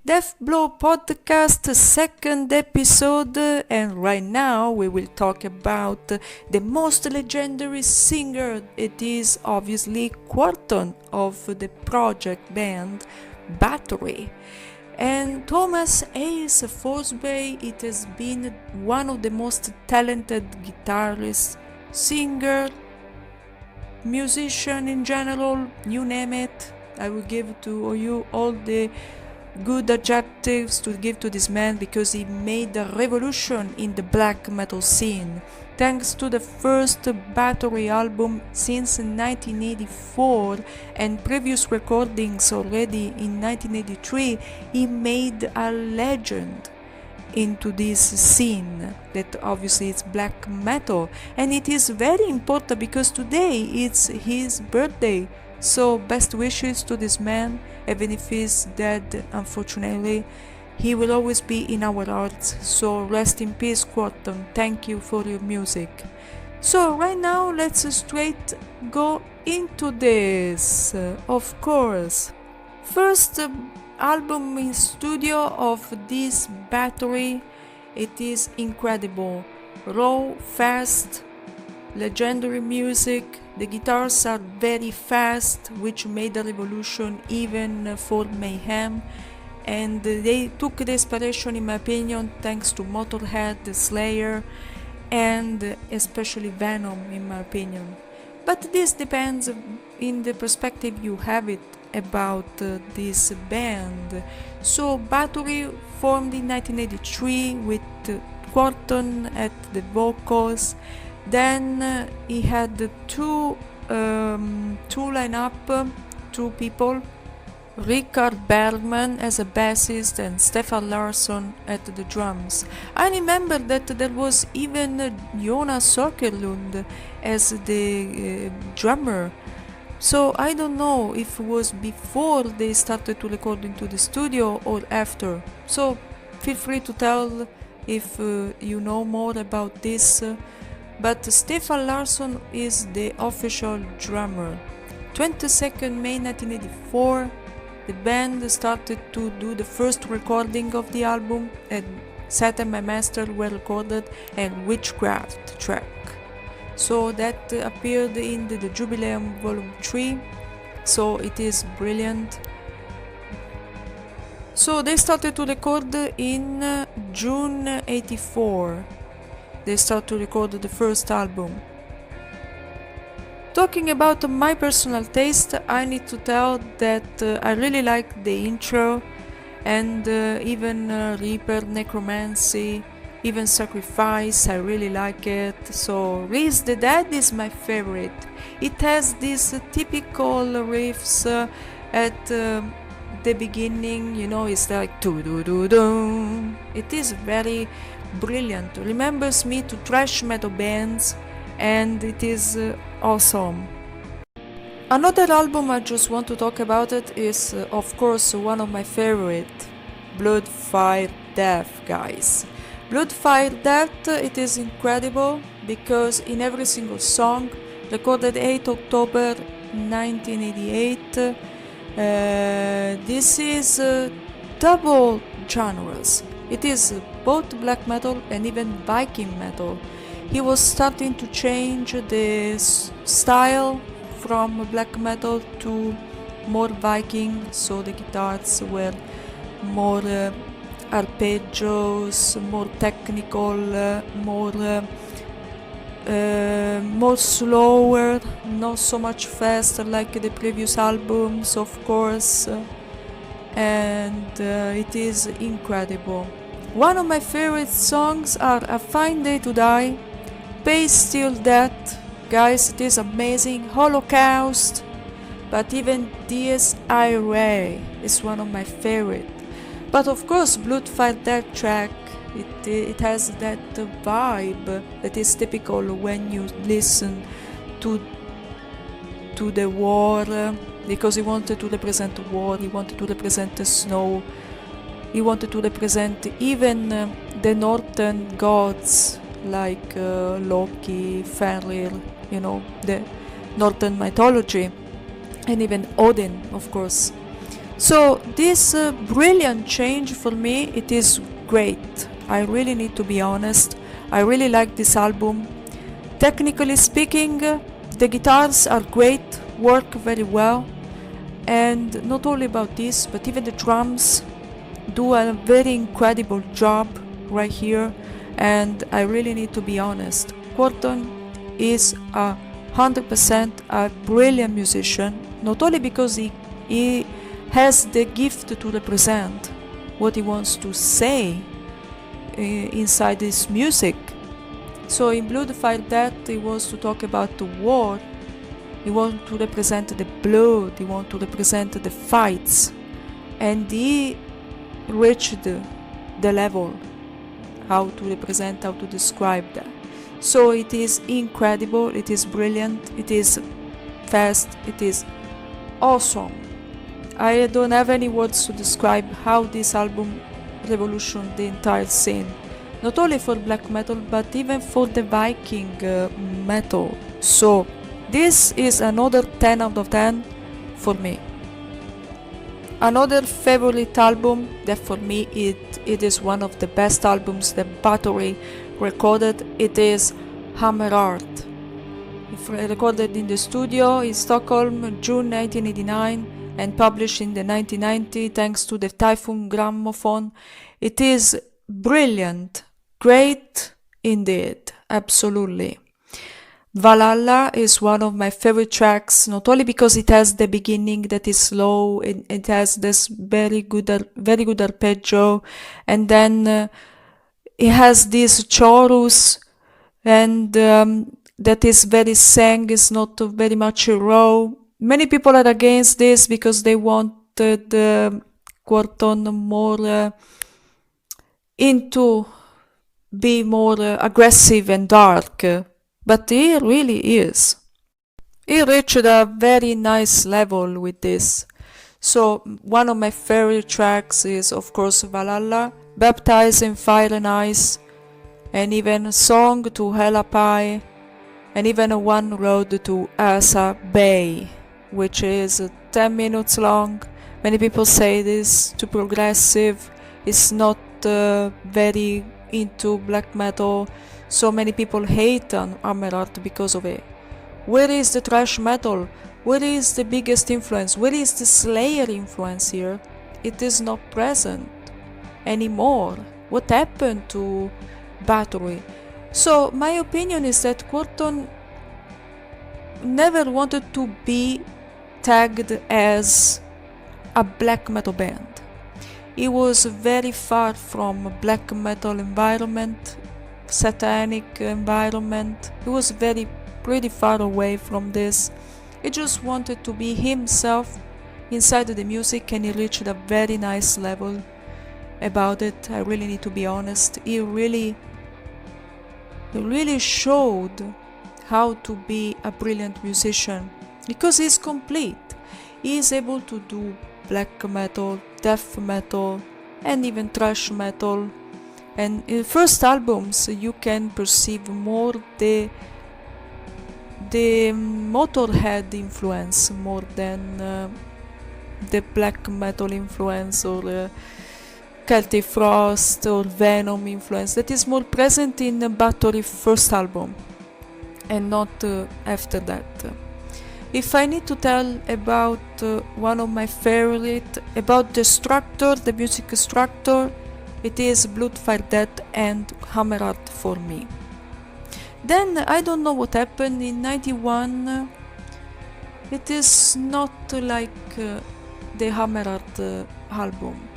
Death Blow Podcast second episode, and right now we will talk about the most legendary singer. It is obviously Quorthon of the project band Bathory. And Thomas Hayes Forsby, it has been one of the most talented guitarists, singer, musician in general, you name it. I will give to you all the good adjectives to give to this man, because he made a revolution in the black metal scene. Thanks to the first Bathory album since 1984 and previous recordings already in 1983, he made a legend into this scene that obviously it's black metal, and it is very important because today it's his birthday. So best wishes to this man, even if he's dead, unfortunately. He will always be in our hearts, so rest in peace, Quorthon. Thank you for your music. So right now let's straight go into this, of course. First album in studio of this Bathory, it is incredible. Raw, fast, legendary music. The guitars are very fast, which made a revolution even for Mayhem, and they took the inspiration, in my opinion, thanks to Motorhead, Slayer, and especially Venom, in my opinion. But this depends in the perspective you have it about this band. So Bathory formed in 1983 with Quorthon at the vocals. Then he had two lineup, two people, Richard Bergman as a bassist and Stefan Larsson at the drums. I remember that there was even Jonas Sökerlund as the drummer. So I don't know if it was before they started to record into the studio or after. So feel free to tell if you know more about this. But Stefan Larsson is the official drummer. 22nd May 1984, the band started to do the first recording of the album, and Satan My Master were recorded, and Witchcraft track. So that appeared in the Jubileum Volume 3, so it is brilliant. So they started to record in June 84. They start to record the first album. Talking about my personal taste, I need to tell that I really like the intro, and even Reaper, Necromancy, even Sacrifice, I really like it. So Raise the Dead is my favorite. It has these typical riffs at the beginning, you know, it's like do-do-do-do. It is very brilliant, remembers me to thrash metal bands, and it is awesome. Another album I just want to talk about it is of course one of my favorite, Blood, Fire, Death, guys. Blood, Fire, Death, it is incredible because in every single song, recorded 8 October 1988, this is double genres. It is both black metal and even Viking metal. He was starting to change the style from black metal to more Viking, so the guitars were more arpeggios, more technical, more slower, not so much faster like the previous albums, of course, and it is incredible. One of my favorite songs are A Fine Day to Die, Bastille Death, guys, it is amazing, Holocaust, but even Dies Irae is one of my favorite. But of course, Blood, Fire, Death track, it has that vibe that is typical when you listen to the war, because he wanted to represent war, he wanted to represent the snow, he wanted to represent even the northern gods like Loki, Fenrir, the Northern mythology, and even Odin, of course. So this brilliant change for me, it is great. I really need to be honest. I really like this album. Technically speaking, the guitars are great, work very well, and not only about this, but even the drums do a very incredible job right here. And I really need to be honest, Quorthon is 100% a brilliant musician, not only because he has the gift to represent what he wants to say inside his music. So in Blood, Fire, Death, he wants to talk about the war, he wants to represent the blood, he wants to represent the fights, and he reached the level how to represent, how to describe that. So it is incredible, it is brilliant, it is fast, it is awesome. I don't have any words to describe how this album revolutionized the entire scene, not only for black metal but even for the Viking metal. So this is another 10 out of 10 for me. Another favorite album that for me it is one of the best albums that Bathory recorded. It is Hammerheart. Recorded in the studio in Stockholm, June 1989, and published in the 1990 thanks to the Typhoon Gramophone. It is brilliant, great indeed, absolutely. Valhalla is one of my favorite tracks, not only because it has the beginning that is slow, it has this very good arpeggio, and then it has this chorus, and that is very sang, is not very much raw. Many people are against this because they wanted Quorthon more be more aggressive and dark. But he really is. He reached a very nice level with this. So one of my favorite tracks is of course Valhalla, Baptized in Fire and Ice, and even Song to Helapai, and even One Road to Asa Bay, which is 10 minutes long. Many people say this too progressive, it's not very into black metal. So many people hate on Hammerheart because of it. Where is the thrash metal? Where is the biggest influence? Where is the Slayer influence here? It is not present anymore. What happened to Bathory? So my opinion is that Quorthon never wanted to be tagged as a black metal band. He was very far from a black metal environment, satanic environment. He was pretty far away from this. He just wanted to be himself inside the music, and he reached a very nice level about it. I really need to be honest. He really showed how to be a brilliant musician, because he's complete. He is able to do black metal, death metal, and even thrash metal. And in the first albums you can perceive more the Motorhead influence more than the black metal influence, or Celtic Frost or Venom influence that is more present in Bathory's first album and not after that. If I need to tell about one of my favorite, about the structure, the music structure, it is Blood, Fire, Death and Hammerheart for me. Then I don't know what happened in 91. It is not like the Hammerheart album.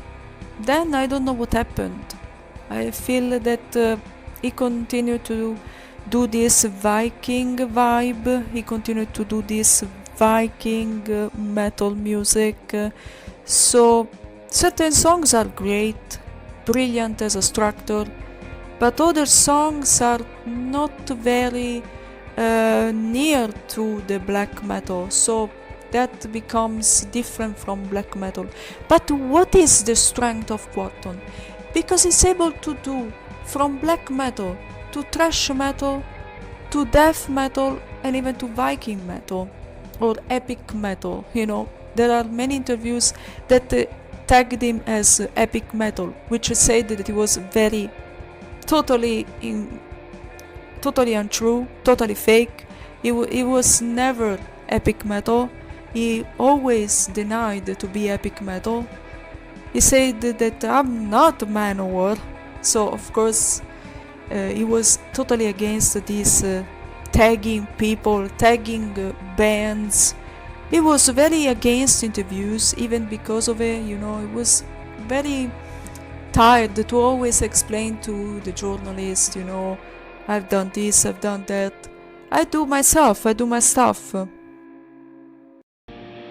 Then I don't know what happened. I feel that he continued to do this Viking vibe. He continued to do this Viking metal music. So certain songs are great, brilliant as a structure, but other songs are not very near to the black metal, so that becomes different from black metal. But what is the strength of Quorthon? Because he's able to do from black metal to thrash metal, to death metal, and even to Viking metal or epic metal. There are many interviews that tagged him as epic metal, which said that he was very totally untrue, totally fake. He was never epic metal. He always denied to be epic metal. He said that I'm not Manowar. So of course he was totally against this tagging people, tagging bands. He was very against interviews, even because of it. He was very tired to always explain to the journalist, I've done this, I've done that. I do my stuff.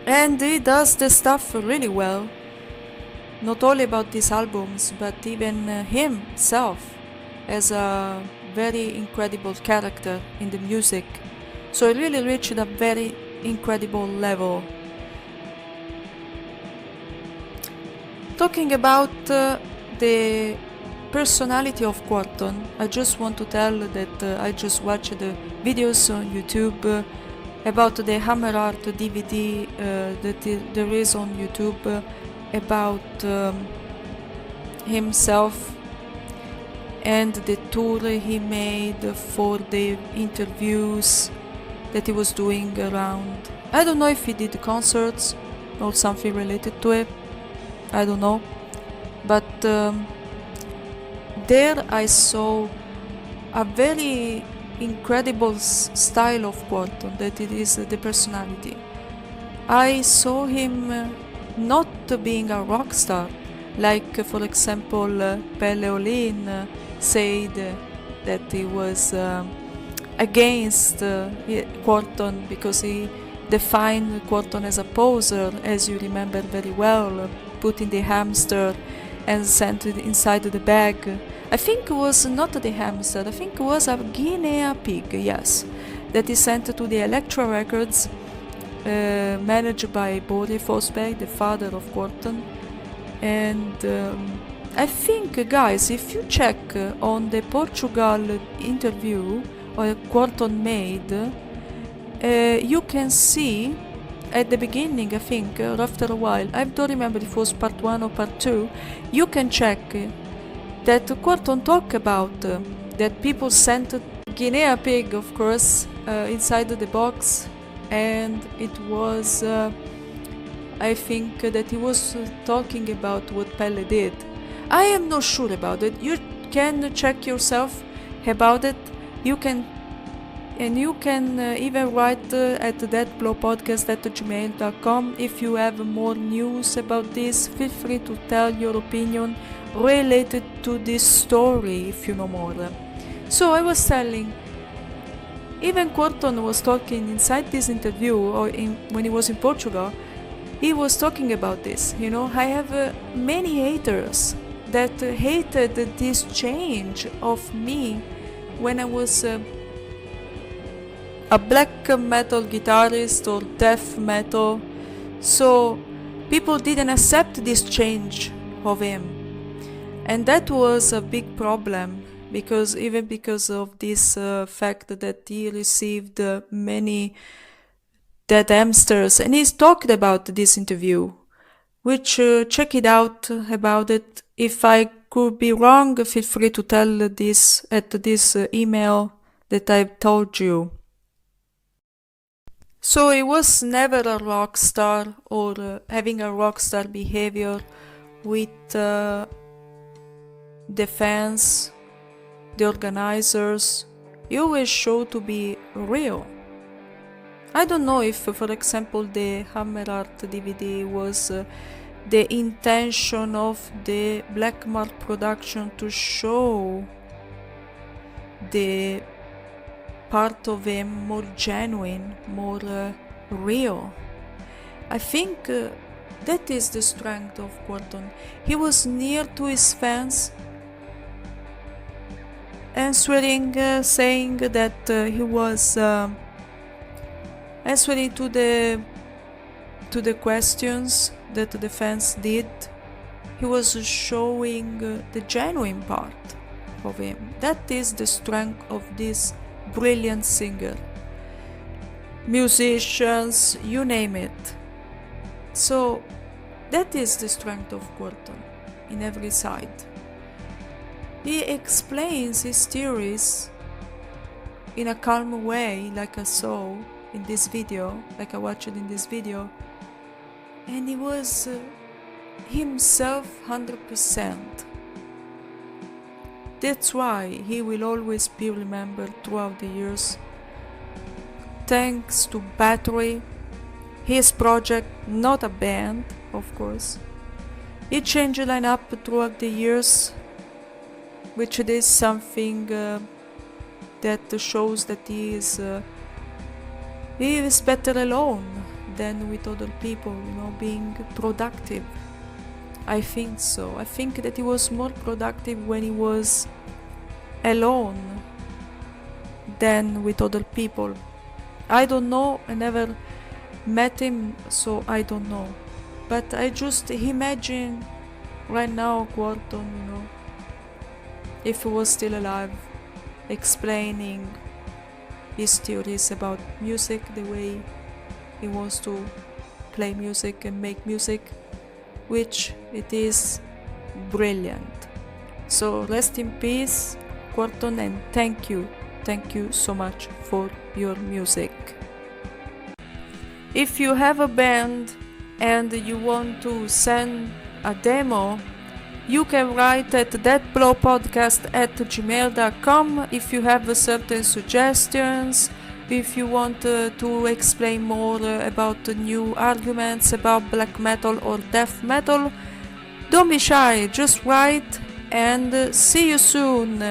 And he does the stuff really well. Not only about these albums, but even himself as a very incredible character in the music. So he really reached a very incredible level. Talking about the personality of Quorthon, I just want to tell that I just watched the videos on YouTube about the Hammer Art DVD that there is on YouTube about himself and the tour he made for the interviews that he was doing around. I don't know if he did concerts or something related to it, I don't know, but there I saw a very incredible style of Quorthon, that it is the personality. I saw him not being a rock star, like for example Pelle Olin said that he was against Quorthon because he defined Quorthon as a poser, as you remember very well, putting the hamster and sent it inside the bag. I think it was not the hamster, I think it was a guinea pig, yes, that he sent to the Elektra Records, managed by Bore Forsberg, the father of Quorthon. And I think, guys, if you check on the Portugal interview Quorthon made, you can see at the beginning, I think, or after a while, I don't remember if it was part 1 or part 2, you can check that Quorthon talk about that people sent guinea pig, of course, inside the box, and it was I think that he was talking about what Pelle did. I am not sure about it. You can check yourself about it. You can even write at thatblowpodcast@gmail.com if you have more news about this. Feel free to tell your opinion related to this story if you know more. So I was telling, even Quorthon was talking inside this interview, or when he was in Portugal, he was talking about this. I have many haters that hated this change of me when I was a black metal guitarist or death metal. So people didn't accept this change of him, and that was a big problem, because of this fact that he received many dead hamsters. And he's talked about this interview, which check it out about it. If I could be wrong, feel free to tell this at this email that I've told you. So he was never a rock star or having a rock star behavior with the fans, the organizers. He always showed to be real. I don't know if, for example, the Hammer Art DVD was the intention of the Black Mark production to show the part of him more genuine, more real. I think that is the strength of Quorthon. He was near to his fans, answering, saying that he was answering to the questions that the fans did. He was showing the genuine part of him. That is the strength of this brilliant singer. Musicians, you name it. So that is the strength of Quorthon in every side. He explains his theories in a calm way, like I saw in this video, like I watched in this video, and he was himself 100%. That's why he will always be remembered throughout the years. Thanks to Bathory, his project, not a band, of course. He changed the lineup throughout the years, which is something that shows that he is better alone than with other people, being productive. I think so. I think that he was more productive when he was alone than with other people. I don't know, I never met him, so I don't know. But I just imagine right now Quorthon, if he was still alive, explaining his theories about music, the way he wants to play music and make music, which it is brilliant. So rest in peace, Quorthon, and thank you so much for your music. If you have a band and you want to send a demo, you can write at thatblowpodcast@gmail.com if you have certain suggestions, if you want to explain more about the new arguments about black metal or death metal. Don't be shy, just write, and see you soon.